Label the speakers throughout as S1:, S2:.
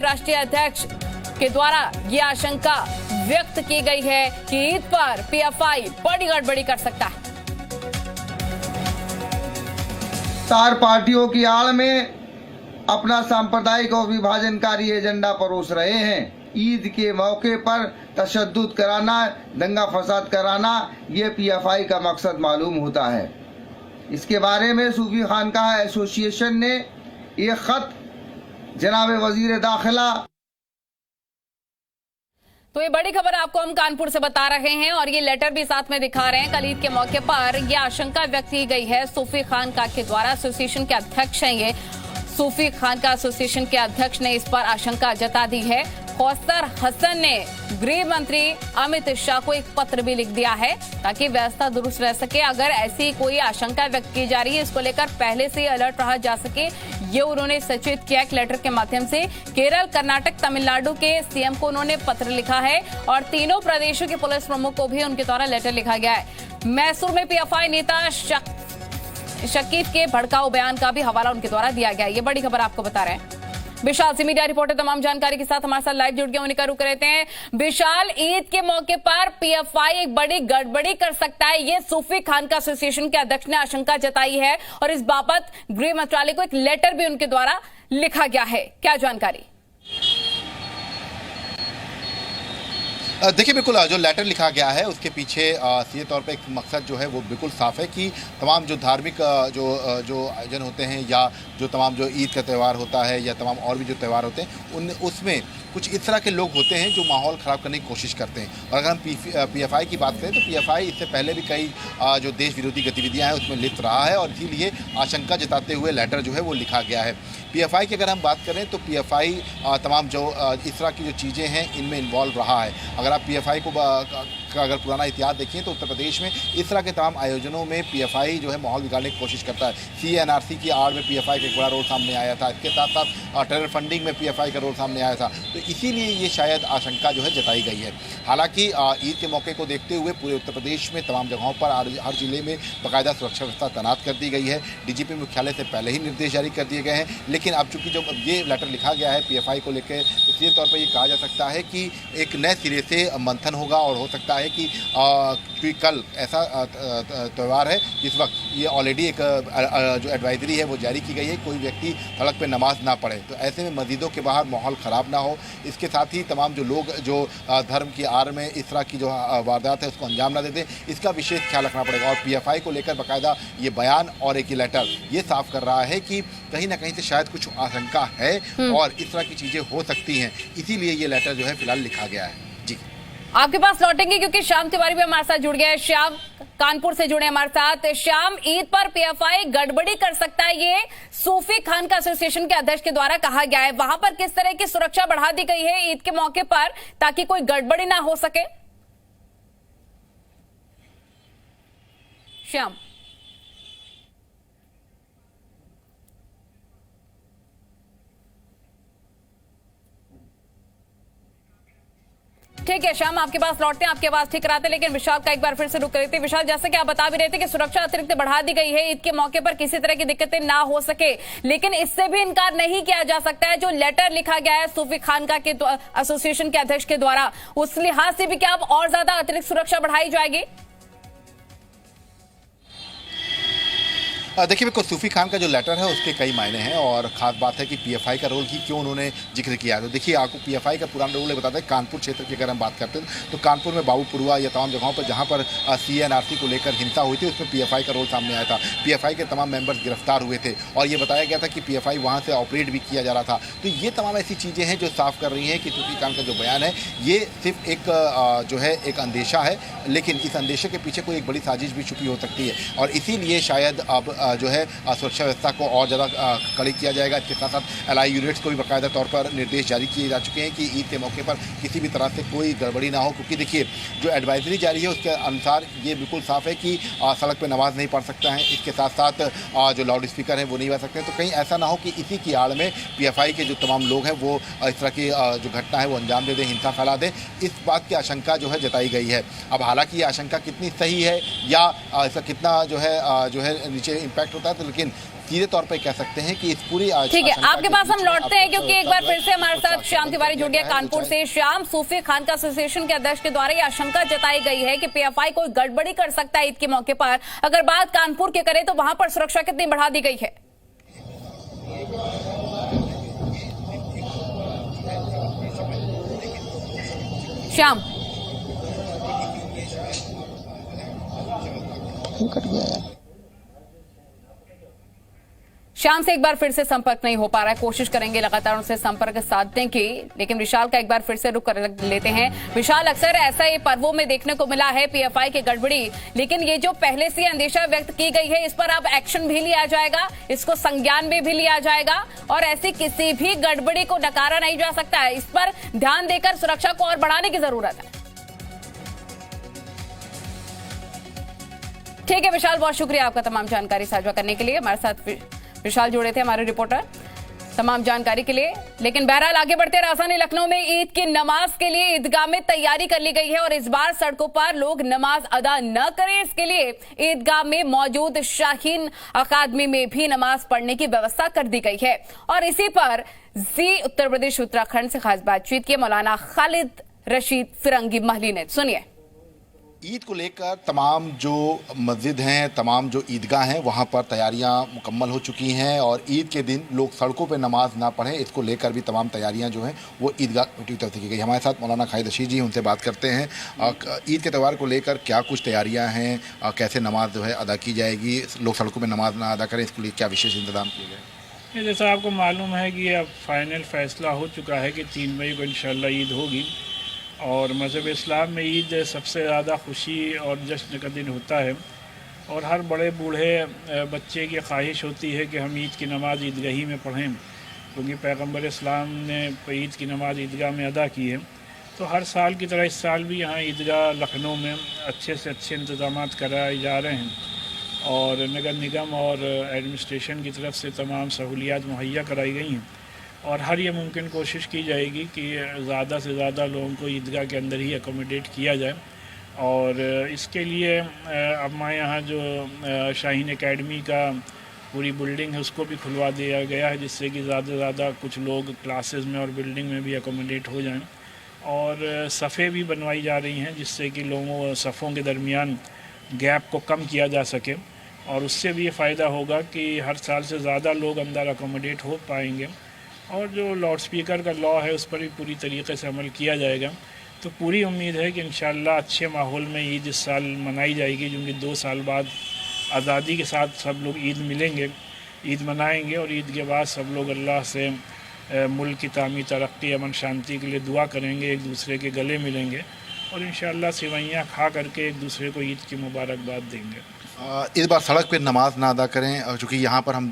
S1: राष्ट्रीय अध्यक्ष के द्वारा ये आशंका व्यक्त की गई है कि ईद पर पीएफआई बड़ी गड़बड़ी कर सकता है।
S2: चार पार्टियों की आड़ में अपना सांप्रदायिक और विभाजनकारी एजेंडा परोस रहे हैं। ईद के मौके पर तशद्दुद कराना, दंगा फसाद कराना, ये पीएफआई का मकसद मालूम होता है। इसके बारे में सूफी खानकाह एसोसिएशन ने एक खत जनाब वजीर दाखिला।
S1: तो ये बड़ी खबर आपको हम कानपुर से बता रहे हैं और ये लेटर भी साथ में दिखा रहे हैं। कल ईद के मौके पर ये आशंका व्यक्त की गई है सूफी खानकाह के द्वारा। एसोसिएशन के अध्यक्ष हैं ये, सूफी खानकाह एसोसिएशन के अध्यक्ष ने इस पर आशंका जता दी है। कौसर हसन ने गृह मंत्री अमित शाह को एक पत्र भी लिख दिया है ताकि व्यवस्था दुरुस्त रह सके। अगर ऐसी कोई आशंका व्यक्त की जा रही है, इसको लेकर पहले से अलर्ट रहा जा सके, ये उन्होंने सचेत किया एक लेटर के माध्यम से। केरल, कर्नाटक, तमिलनाडु के सीएम को उन्होंने पत्र लिखा है और तीनों प्रदेशों के पुलिस प्रमुख को भी उनके द्वारा लेटर लिखा गया है। मैसूर में पीएफआई नेता शकीफ के भड़काऊ बयान का भी हवाला उनके द्वारा दिया गया है। ये बड़ी खबर आपको बता रहे हैं। विशाल सी मीडिया रिपोर्टर तमाम जानकारी के साथ हमारे साथ लाइव जुड़ गए, उन्हीं का रुख रहते हैं। विशाल, ईद के मौके पर पीएफआई एक बड़ी गड़बड़ी कर सकता है, ये सूफी खानकाह एसोसिएशन के अध्यक्ष ने आशंका जताई है और इस बाबत गृह मंत्रालय को एक लेटर भी उनके द्वारा लिखा गया है। क्या जानकारी?
S3: देखिए, बिल्कुल जो लेटर लिखा गया है उसके पीछे सीधे तौर पे एक मकसद जो है वो बिल्कुल साफ है कि तमाम जो धार्मिक जो आयोजन होते हैं या जो तमाम जो ईद का त्यौहार होता है या तमाम और भी जो त्यौहार होते हैं उसमें कुछ इस तरह के लोग होते हैं जो माहौल ख़राब करने की कोशिश करते हैं। और अगर हम पीएफआई की बात करें तो पीएफआई इससे पहले भी कई जो देश विरोधी गतिविधियां हैं उसमें लिप्त रहा है और इसीलिए आशंका जताते हुए लेटर जो है वो लिखा गया है। पीएफआई की अगर हम बात करें तो पीएफआई तमाम जो इस तरह की जो चीज़ें हैं इनमें इन्वॉल्व रहा है। अगर आप पीएफआई को का अगर पुराना इतिहास देखें तो उत्तर प्रदेश में इस तरह के तमाम आयोजनों में पीएफआई जो है माहौल बिगाड़ने की कोशिश करता है। सीएनआरसी की आड़ में पीएफआई का एक बड़ा रोल सामने आया था। इसके साथ साथ टेरर फंडिंग में पीएफआई का रोल सामने आया था। तो इसीलिए ये शायद आशंका जो है जताई गई है। हालांकि ईद के मौके को देखते हुए पूरे उत्तर प्रदेश में तमाम जगहों पर हर जिले में बाकायदा सुरक्षा व्यवस्था तैनात कर दी गई है। डीजीपी मुख्यालय से पहले ही निर्देश जारी कर दिए गए हैं। लेकिन अब चूंकि जब ये लेटर लिखा गया है पीएफआई को लेकर, तो सीधे तौर पर ये कहा जा सकता है कि एक नए सिरे से मंथन होगा और हो सकता है कि क्योंकि कल ऐसा त्यौहार है जिस वक्त ये ऑलरेडी एक जो एडवाइजरी है वो जारी की गई है, कोई व्यक्ति सड़क पे नमाज ना पढ़े। तो ऐसे में मस्जिदों के बाहर माहौल ख़राब ना हो, इसके साथ ही तमाम जो लोग जो धर्म की आड़ में इस तरह की जो वारदात है उसको अंजाम ना दे दें, इसका विशेष ख्याल रखना पड़ेगा। और पीएफआई को लेकर बाकायदा ये बयान और एक लेटर ये साफ कर रहा है कि कहीं ना कहीं से शायद कुछ आशंका है और इस तरह की चीज़ें हो सकती हैं, इसीलिए ये लेटर जो है फिलहाल लिखा गया है। जी,
S1: आपके पास लौटेंगे क्योंकि श्याम तिवारी भी हमारे साथ जुड़ गए हैं। श्याम कानपुर से जुड़े हमारे साथ। श्याम, ईद पर पीएफआई गड़बड़ी कर सकता है, ये सूफी खानकाह एसोसिएशन के अध्यक्ष के द्वारा कहा गया है। वहां पर किस तरह की सुरक्षा बढ़ा दी गई है ईद के मौके पर ताकि कोई गड़बड़ी ना हो सके? श्याम, ठीक है श्याम, आपके पास लौटते हैं, आपके पास ठीक कराते, लेकिन विशाल का एक बार फिर से रुक रहे थे। विशाल, जैसे कि आप बता भी रहे थे कि सुरक्षा अतिरिक्त बढ़ा दी गई है ईद के मौके पर किसी तरह की दिक्कतें ना हो सके, लेकिन इससे भी इनकार नहीं किया जा सकता है जो लेटर लिखा गया है सूफी खानकाह के एसोसिएशन के अध्यक्ष के द्वारा, उस लिहाज से भी क्या अब और ज्यादा अतिरिक्त सुरक्षा बढ़ाई जाएगी?
S3: देखिए, बिल्कुल सूफी खान का जो लेटर है उसके कई मायने हैं और ख़ास बात है कि पीएफआई का रोल की क्यों उन्होंने जिक्र किया। तो देखिए, आपको पीएफआई का पुराना रोल बताता है। कानपुर क्षेत्र की अगर हम बात करते हैं तो कानपुर में बाबूपुरवा या तमाम जगहों पर जहां पर सीएनआरसी को लेकर हिंसा हुई थी उसमें पीएफआई का रोल सामने आया था। पीएफआई के तमाम मेंबर्स गिरफ्तार हुए थे और ये बताया गया था कि पीएफआई वहाँ से ऑपरेट भी किया जा रहा था। तो ये तमाम ऐसी चीज़ें हैं जो साफ कर रही हैं कि सूफी खान का जो बयान है ये सिर्फ एक जो है एक अंदेशा है, लेकिन इस अंदेशे के पीछे कोई एक बड़ी साजिश भी छुपी हो सकती है और इसीलिए शायद अब जो है सुरक्षा व्यवस्था को और ज़्यादा कड़ी किया जाएगा। इसके साथ साथ एलआई यूनिट्स को भी बाकायदा तौर पर निर्देश जारी किए जा चुके हैं कि ईद के मौके पर किसी भी तरह से कोई गड़बड़ी ना हो, क्योंकि देखिए जो एडवाइजरी जारी है उसके अनुसार ये बिल्कुल साफ है कि सड़क पर नमाज नहीं पढ़ सकता है। इसके साथ साथ जो लाउड स्पीकर हैं वो नहीं बज सकते हैं। तो कहीं ऐसा ना हो कि इसी की आड़ में पीएफआई के जो तमाम लोग हैं वो इस तरह की जो घटना है वो अंजाम दे दें, हिंसा फैला दें, इस बात की आशंका जो है जताई गई है। अब हालांकि ये आशंका कितनी सही है या इसका कितना जो है नीचे इम्पैक्ट होता है, तो लेकिन सीधे तौर पर कह सकते हैं कि इस पूरी
S1: ठीक है, आपके पास हम लौटते हैं क्योंकि एक बार फिर से हमारे साथ श्याम तिवारी जुड़ गया कानपुर से। श्याम, सूफी खान का एसोसिएशन के अध्यक्ष के द्वारा यह आशंका जताई गई है कि पीएफआई कोई गड़बड़ी कर सकता है ईद के मौके पर। अगर बात कानपुर के करें तो वहां पर सुरक्षा कितनी बढ़ा दी गई है? श्याम, श्याम से एक बार फिर से संपर्क नहीं हो पा रहा है। कोशिश करेंगे लगातार उनसे संपर्क साधने की, लेकिन विशाल का एक बार फिर से रुक कर लेते हैं। विशाल, अक्सर ऐसा ही पर्वों में देखने को मिला है पीएफआई की गड़बड़ी, लेकिन ये जो पहले से अंदेशा व्यक्त की गई है, इस पर अब एक्शन भी लिया जाएगा, इसको संज्ञान में भी लिया जाएगा और ऐसी किसी भी गड़बड़ी को नकारा नहीं जा सकता है। इस पर ध्यान देकर सुरक्षा को और बढ़ाने की जरूरत है। ठीक है विशाल, बहुत शुक्रिया आपका तमाम जानकारी साझा करने के लिए। हमारे साथ विशाल जुड़े थे, हमारे रिपोर्टर, तमाम जानकारी के लिए। लेकिन बहरहाल आगे बढ़ते, राजधानी लखनऊ में ईद की नमाज के लिए ईदगाह में तैयारी कर ली गई है और इस बार सड़कों पर लोग नमाज अदा न करें, इसके लिए ईदगाह में मौजूद शाहीन अकादमी में भी नमाज पढ़ने की व्यवस्था कर दी गई है। और इसी पर जी उत्तर प्रदेश उत्तराखंड से खास बातचीत की मौलाना खालिद रशीद फिरंगी महली ने। सुनिए।
S3: ईद को लेकर तमाम जो मस्जिद हैं, तमाम जो ईदगाह हैं, वहाँ पर तैयारियाँ मुकम्मल हो चुकी हैं और ईद के दिन लोग सड़कों पर नमाज ना पढ़ें, इसको लेकर भी तमाम तैयारियाँ जो हैं वो ईदगाह कमेटी की तरफ से की गई। हमारे साथ मौलाना खालिद रशीद जी, उनसे बात करते हैं। ईद के त्यौहार को लेकर क्या कुछ तैयारियाँ हैं, कैसे नमाज जो है अदा की जाएगी, लोग सड़कों पर नमाज ना अदा करें, इसके लिए क्या विशेष इंतजाम किए गए?
S4: जैसा आपको मालूम है कि अब फाइनल फैसला हो चुका है कि 3 मई को इंशाल्लाह ईद होगी और मज़हब इस्लाम में ईद सबसे ज़्यादा खुशी और जश्न का दिन होता है और हर बड़े बूढ़े बच्चे की ख्वाहिश होती है कि हम ईद की नमाज़ ईदगाही में पढ़ें, क्योंकि पैगम्बर इस्लाम ने ईद की नमाज़ ईदगाह में अदा की है। तो हर साल की तरह इस साल भी यहाँ ईदगाह लखनऊ में अच्छे से अच्छे इंतज़ाम कराए जा रहे हैं और नगर निगम और एडमिनिस्ट्रेशन की तरफ से तमाम सहूलियात मुहैया कराई गई हैं और हर ये मुमकिन कोशिश की जाएगी कि ज़्यादा से ज़्यादा लोगों को ईदगाह के अंदर ही अकोमोडेट किया जाए। और इसके लिए अब हमारे यहाँ जो शाहीन एकेडमी का पूरी बिल्डिंग है उसको भी खुलवा दिया गया है, जिससे कि ज़्यादा से ज़्यादा कुछ लोग क्लासेस में और बिल्डिंग में भी अकोमोडेट हो जाएं। और सफ़े भी बनवाई जा रही हैं जिससे कि लोगों सफ़ों के दरमियान गैप को कम किया जा सके और उससे भी ये फ़ायदा होगा कि हर साल से ज़्यादा लोग अंदर अकोमोडेट हो पाएंगे। और जो लाउड स्पीकर का लॉ है उस पर भी पूरी तरीके से अमल किया जाएगा। तो पूरी उम्मीद है कि इंशाअल्लाह अच्छे माहौल में ईद इस साल मनाई जाएगी, क्योंकि 2 साल बाद आज़ादी के साथ सब लोग ईद मिलेंगे, ईद मनाएंगे और ईद के बाद सब लोग अल्लाह से मुल्क की तामीर, तरक्की, अमन, शांति के लिए दुआ करेंगे, एक दूसरे के गले मिलेंगे और इंशाअल्लाह सेवइयाँ खा करके एक दूसरे को ईद की मुबारकबाद देंगे।
S3: इस बार सड़क पर नमाज ना अदा करें, चूँकि यहाँ पर हम।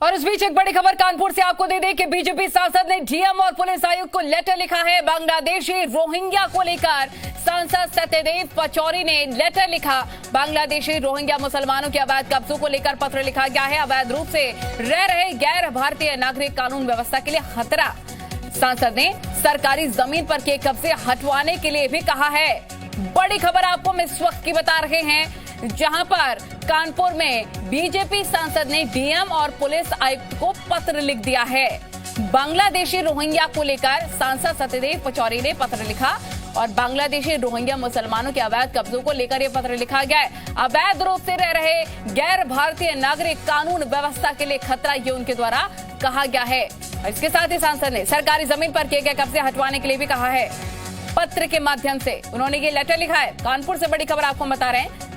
S1: और इस बीच एक बड़ी खबर कानपुर से आपको दे दें कि बीजेपी सांसद ने डीएम और पुलिस आयुक्त को लेटर लिखा है। बांग्लादेशी रोहिंग्या को लेकर सांसद सत्यदेव पचौरी ने लेटर लिखा। बांग्लादेशी रोहिंग्या मुसलमानों के अवैध कब्जों को लेकर पत्र लिखा गया है। अवैध रूप से रह रहे गैर भारतीय नागरिक कानून व्यवस्था के लिए खतरा। सांसद ने सरकारी जमीन पर के कब्जे हटवाने के लिए भी कहा है। बड़ी खबर आपको हम इस वक्त की बता रहे हैं, जहां पर कानपुर में बीजेपी सांसद ने डीएम और पुलिस आयुक्त को पत्र लिख दिया है। बांग्लादेशी रोहिंग्या को लेकर सांसद सत्यदेव पचौरी ने पत्र लिखा और बांग्लादेशी रोहिंग्या मुसलमानों के अवैध कब्जों को लेकर यह पत्र लिखा गया है। अवैध रूप से रह रहे गैर भारतीय नागरिक कानून व्यवस्था के लिए खतरा, ये उनके द्वारा कहा गया है। इसके साथ ही सांसद ने सरकारी जमीन पर किए गए कब्जे हटवाने के लिए भी कहा है। पत्र के माध्यम से उन्होंने ये लेटर लिखा है। कानपुर से बड़ी खबर आपको बता रहे हैं।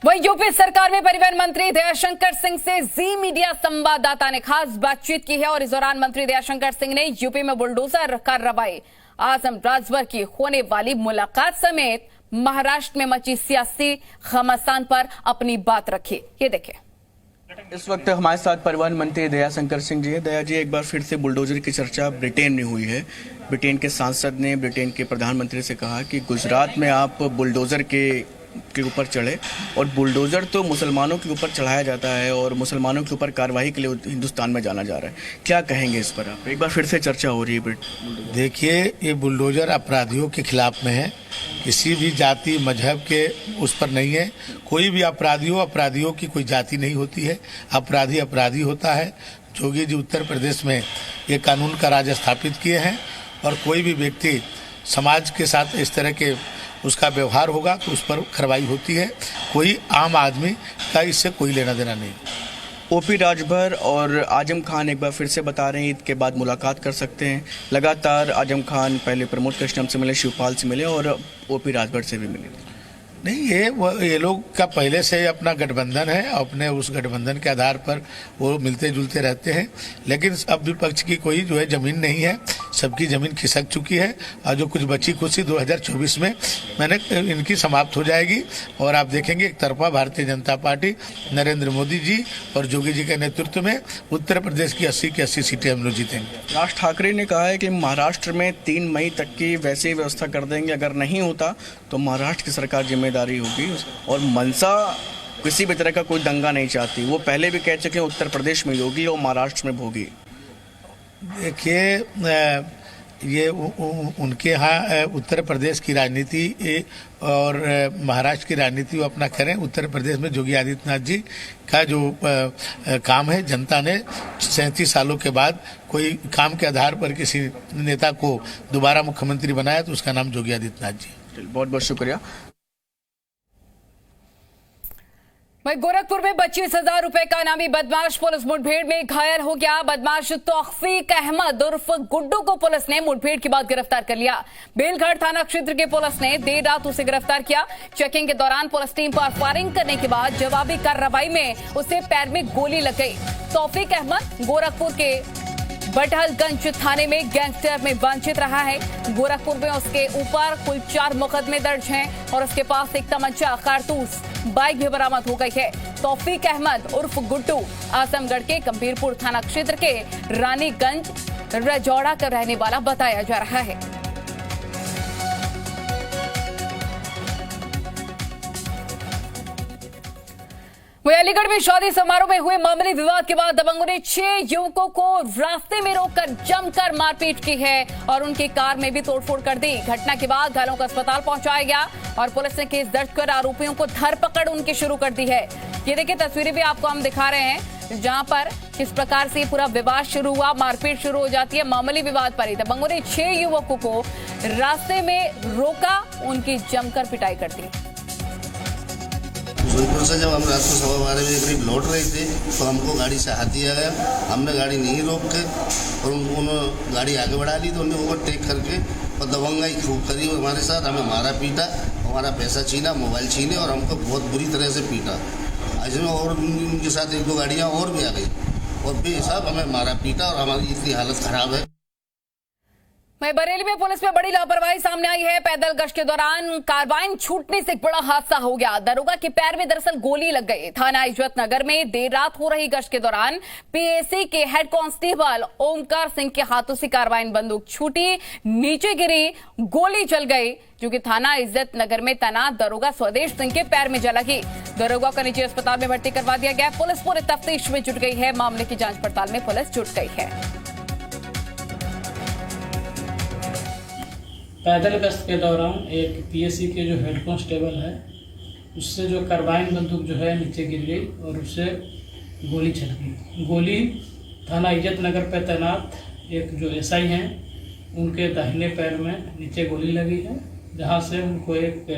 S1: वहीं यूपी सरकार में परिवहन मंत्री दयाशंकर सिंह से जी मीडिया संवाददाता ने खास बातचीत की है और इस दौरान मंत्री दयाशंकर सिंह ने यूपी में बुलडोजर कार्रवाई, आजम राजभर की होने वाली मुलाकात समेत महाराष्ट्र में मची सियासी घमासान पर अपनी बात रखी। ये देखिए।
S5: इस वक्त हमारे साथ परिवहन मंत्री दयाशंकर सिंह जी है। दया जी, एक बार फिर से बुलडोजर की चर्चा ब्रिटेन में हुई है। ब्रिटेन के सांसद ने ब्रिटेन के प्रधानमंत्री से कहा कि गुजरात में आप बुलडोजर के के ऊपर चढ़े, और बुलडोज़र तो मुसलमानों के ऊपर चढ़ाया जाता है और मुसलमानों के ऊपर कार्रवाई के लिए हिंदुस्तान में जाना जा रहा है। क्या कहेंगे इस पर आप? एक बार फिर से चर्चा हो रही है।
S6: देखिए, ये बुलडोज़र अपराधियों के खिलाफ में है, किसी भी जाति मजहब के उस पर नहीं है। कोई भी अपराधियों की कोई जाति नहीं होती है, अपराधी अपराधी होता है। योगी जी उत्तर प्रदेश में ये कानून का राज स्थापित किए हैं और कोई भी व्यक्ति समाज के साथ इस तरह के उसका व्यवहार होगा तो उस पर कार्रवाई होती है। कोई आम आदमी का इससे कोई लेना देना नहीं।
S5: ओपी राजभर और आजम खान एक बार फिर से बता रहे हैं ईद के बाद मुलाकात कर सकते हैं। लगातार आजम खान पहले प्रमोद कृष्णम से मिले, शिवपाल से मिले और ओपी राजभर से भी मिले।
S6: नहीं, ये लोग का पहले से अपना गठबंधन है, अपने उस गठबंधन के आधार पर वो मिलते जुलते रहते हैं। लेकिन अब विपक्ष की कोई जो है जमीन नहीं है, सबकी जमीन खिसक चुकी है और जो कुछ बची खुशी 2024 में इनकी समाप्त हो जाएगी। और आप देखेंगे एक तरफा भारतीय जनता पार्टी नरेंद्र मोदी जी और योगी जी के नेतृत्व में उत्तर प्रदेश की 80 की 80 सीटें हम लोग जीतेंगे।
S5: राज ठाकरे ने कहा है कि महाराष्ट्र में 3 मई तक की वैसे ही व्यवस्था कर देंगे, अगर नहीं होता तो महाराष्ट्र की सरकार जिम्मेदारी होगी। और मनसा किसी भी तरह का कोई दंगा नहीं चाहती, वो पहले भी कह चुके हैं उत्तर प्रदेश में योगी और महाराष्ट्र में भोगी।
S6: देखिए, ये उनके यहाँ उत्तर प्रदेश की राजनीति और महाराष्ट्र की राजनीति वो अपना करें। उत्तर प्रदेश में योगी आदित्यनाथ जी का जो काम है, जनता ने 37 सालों के बाद कोई काम के आधार पर किसी नेता को दोबारा मुख्यमंत्री बनाया तो उसका नाम योगी आदित्यनाथ जी।
S5: बहुत बहुत शुक्रिया।
S1: वहीं गोरखपुर में 25,000 रुपए का इनामी बदमाश पुलिस मुठभेड़ में घायल हो गया। बदमाश तौफीक अहमद उर्फ गुड्डू को पुलिस ने मुठभेड़ के बाद गिरफ्तार कर लिया। बेलघाट थाना क्षेत्र के पुलिस ने देर रात उसे गिरफ्तार किया। चेकिंग के दौरान पुलिस टीम पर फायरिंग करने के बाद जवाबी कार्रवाई में उसे पैर में गोली लग गई। तौफीक अहमद गोरखपुर के बटहलगंज थाने में गैंगस्टर में वंचित रहा है। गोरखपुर में उसके ऊपर कुल 4 मुकदमे दर्ज हैं और उसके पास एक तमंचा, कारतूस, बाइक भी बरामद हो गई है। तौफीक अहमद उर्फ गुड्डू आजमगढ़ के गंभीरपुर थाना क्षेत्र के रानीगंज रजौड़ा का रहने वाला बताया जा रहा है। वहीं अलीगढ़ में शादी समारोह में हुए मामूली विवाद के बाद दबंगों ने 6 युवकों को रास्ते में रोककर जमकर मारपीट की है और उनकी कार में भी तोड़फोड़ कर दी। घटना के बाद घायलों को अस्पताल पहुंचाया गया और पुलिस ने केस दर्ज कर आरोपियों को धरपकड़ उनकी शुरू कर दी है। ये देखिए, तस्वीरें भी आपको हम दिखा रहे हैं जहां पर किस प्रकार से पूरा विवाद शुरू हुआ, मारपीट शुरू हो जाती है। मामूली विवाद पर ही दबंगों ने 6 युवकों को रास्ते में रोका, उनकी जमकर पिटाई कर दी।
S7: जोधपुर से जब हम रात को 12:15 बजे करीब लौट रहे थे तो हमको गाड़ी से हाथ दिया गया। हमने गाड़ी नहीं रोक के और उन्होंने गाड़ी आगे बढ़ा ली तो उन्हें ओवरटेक करके और दबंगाई खूब करी और हमारे साथ हमें मारा पीटा, हमारा पैसा छीना, मोबाइल छीने और हमको बहुत बुरी तरह से पीटा। इसमें और उनके साथ 1-2 गाड़ियाँ और भी आ गई और बेहिसाब हमें मारा पीटा और हमारी इतनी हालत खराब है।
S1: वहीं बरेली में पुलिस में बड़ी लापरवाही सामने आई है। पैदल गश्त के दौरान कार्बाइन छूटने से एक बड़ा हादसा हो गया। दरोगा के पैर में दरअसल गोली लग गई। थाना इज्जत नगर में देर रात हो रही गश्त के दौरान पीएसी के हेड कांस्टेबल ओमकार सिंह के हाथों से कार्बाइन बंदूक छूटी, नीचे गिरी, गोली चल गई जो कि थाना इज्जत नगर में तैनात दरोगा स्वदेश सिंह के पैर में जा लगी। दरोगा को निजी अस्पताल में भर्ती करवा दिया गया। पुलिस पूरे तफ्तीश में जुट गई है। मामले की जांच पड़ताल में पुलिस जुट गई है।
S8: पैदल गश्त के दौरान एक पीएसी के जो हेड कांस्टेबल है उससे जो कार्बाइन बंदूक जो है नीचे गिर गई और उससे गोली चल गई। गोली थाना इज्जत नगर पर तैनात एक जो एसआई हैं उनके दाहिने पैर में नीचे गोली लगी है, जहां से उनको एक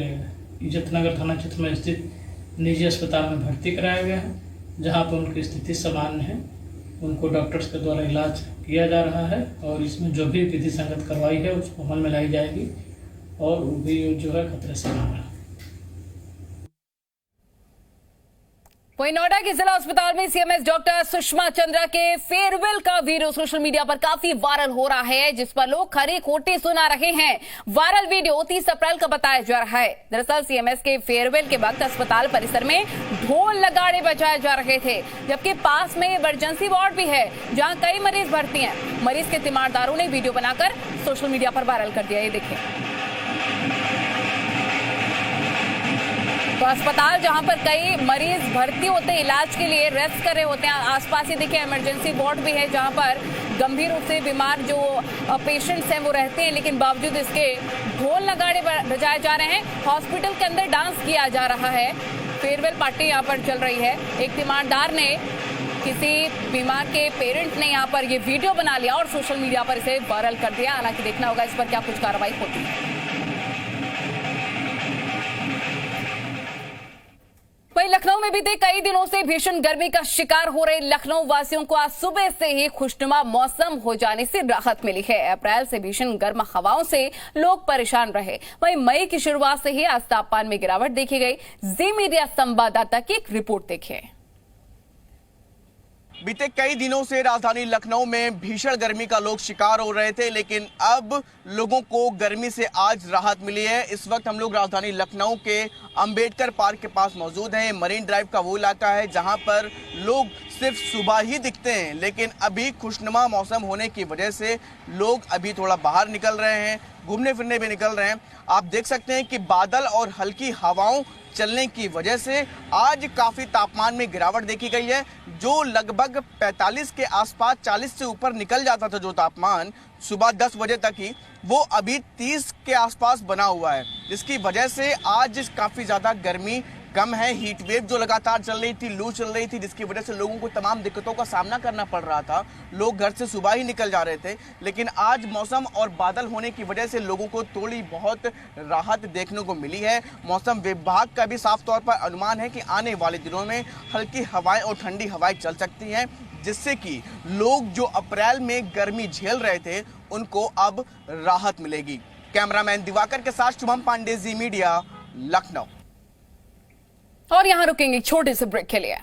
S8: इज्जत नगर थाना क्षेत्र में स्थित निजी अस्पताल में भर्ती कराया गया है, जहां पर उनकी स्थिति सामान्य है। उनको डॉक्टर्स के द्वारा इलाज किया जा रहा है और इसमें जो भी विधि संगत कार्रवाई है उसको अमल में लाई जाएगी और वो भी जो है खतरे से बाहर है।
S1: वहीं नोएडा के जिला अस्पताल में सीएमएस डॉक्टर सुषमा चंद्रा के फेयरवेल का वीडियो सोशल मीडिया पर काफी वायरल हो रहा है, जिस पर लोग खरी खोटी सुना रहे हैं। वायरल वीडियो 30 अप्रैल का बताया जा रहा है। दरअसल सीएमएस के फेयरवेल के वक्त अस्पताल परिसर में ढोल नगाड़े बजाए जा रहे थे, जबकि पास में इमरजेंसी वार्ड भी है जहां कई मरीज भर्ती हैं। मरीज के तीमारदारों ने वीडियो बनाकर सोशल मीडिया पर वायरल कर दिया। ये देखिए। तो अस्पताल जहां पर कई मरीज भर्ती होते हैं इलाज के लिए, रेस्ट कर रहे होते हैं, आसपास ही देखिए इमरजेंसी वार्ड भी है जहां पर गंभीर रूप से बीमार जो पेशेंट्स हैं वो रहते हैं, लेकिन बावजूद इसके ढोल नगाड़े बजाए जा रहे हैं। हॉस्पिटल के अंदर डांस किया जा रहा है, फेयरवेल पार्टी यहाँ पर चल रही है। एक तीमारदार ने, किसी बीमार के पेरेंट ने यहाँ पर ये वीडियो बना लिया और सोशल मीडिया पर इसे वायरल कर दिया। हालांकि देखना होगा इस पर क्या कुछ कार्रवाई होती है। वहीं लखनऊ में बीते कई दिनों से भीषण गर्मी का शिकार हो रहे लखनऊ वासियों को आज सुबह से ही खुशनुमा मौसम हो जाने से राहत मिली है। अप्रैल से भीषण गर्म हवाओं से लोग परेशान रहे। वहीं मई की शुरुआत से ही आज तापमान में गिरावट देखी गई। जी मीडिया संवाददाता की एक रिपोर्ट देखिए।
S5: बीते कई दिनों से राजधानी लखनऊ में भीषण गर्मी का लोग शिकार हो रहे थे, लेकिन अब लोगों को गर्मी से आज राहत मिली है। इस वक्त हम लोग राजधानी लखनऊ के अंबेडकर पार्क के पास मौजूद हैं। मरीन ड्राइव का वो इलाका है जहां पर लोग सिर्फ सुबह ही दिखते हैं, लेकिन अभी खुशनुमा मौसम होने की वजह से लोग अभी थोड़ा बाहर निकल रहे हैं, घूमने फिरने भी निकल रहे हैं। आप देख सकते हैं कि बादल और हल्की हवाओं चलने की वजह से आज काफी तापमान में गिरावट देखी गई है। जो लगभग 45 के आसपास 40 से ऊपर निकल जाता था जो तापमान सुबह 10 बजे तक ही, वो अभी 30 के आसपास बना हुआ है, जिसकी वजह से आज काफी ज्यादा गर्मी कम है। हीट वेव जो लगातार चल रही थी, लू चल रही थी, जिसकी वजह से लोगों को तमाम दिक्कतों का सामना करना पड़ रहा था। लोग घर से सुबह ही निकल जा रहे थे, लेकिन आज मौसम और बादल होने की वजह से लोगों को थोड़ी बहुत राहत देखने को मिली है। मौसम विभाग का भी साफ तौर पर अनुमान है कि आने वाले दिनों में हल्की हवाएं और ठंडी हवाएं चल सकती हैं, जिससे कि लोग जो अप्रैल में गर्मी झेल रहे थे उनको अब राहत मिलेगी। कैमरामैन दिवाकर के साथ शुभम पांडे, जी मीडिया, लखनऊ।
S1: और यहां रुकेंगे छोटे से ब्रेक के लिए।